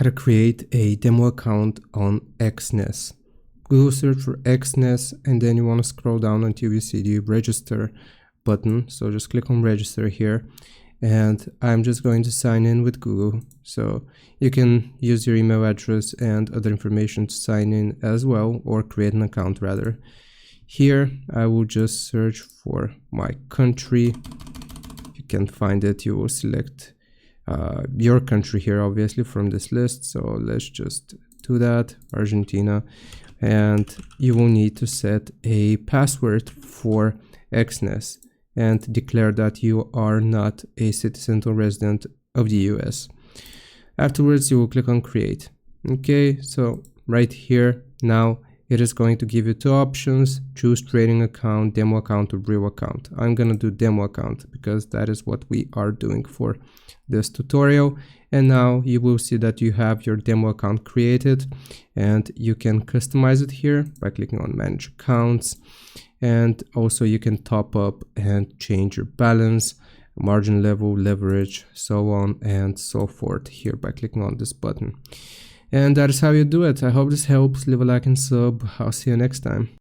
how to create a demo account on Exness. Google search for Exness and then you want to scroll down until you see the register button. So just click on register here, and I'm just going to sign in with Google. So you can use your email address and other information to sign in as well, or create an account rather. Here I will just search for my country. If you can find it, you will select your country here, obviously, from this list. So let's just do that, Argentina. And you will need to set a password for Exness and declare that you are not a citizen or resident of the US. Afterwards, you will click on create. Okay, so right here now it is going to give you two options: choose trading account, demo account, or real account. I'm gonna do demo account because that is what we are doing for this tutorial. And now you will see that you have your demo account created, and you can customize it here by clicking on manage accounts. And also you can top up and change your balance, margin level, leverage, so on and so forth here by clicking on this button. And that is how you do it. I hope this helps. Leave a like and sub. I'll see you next time.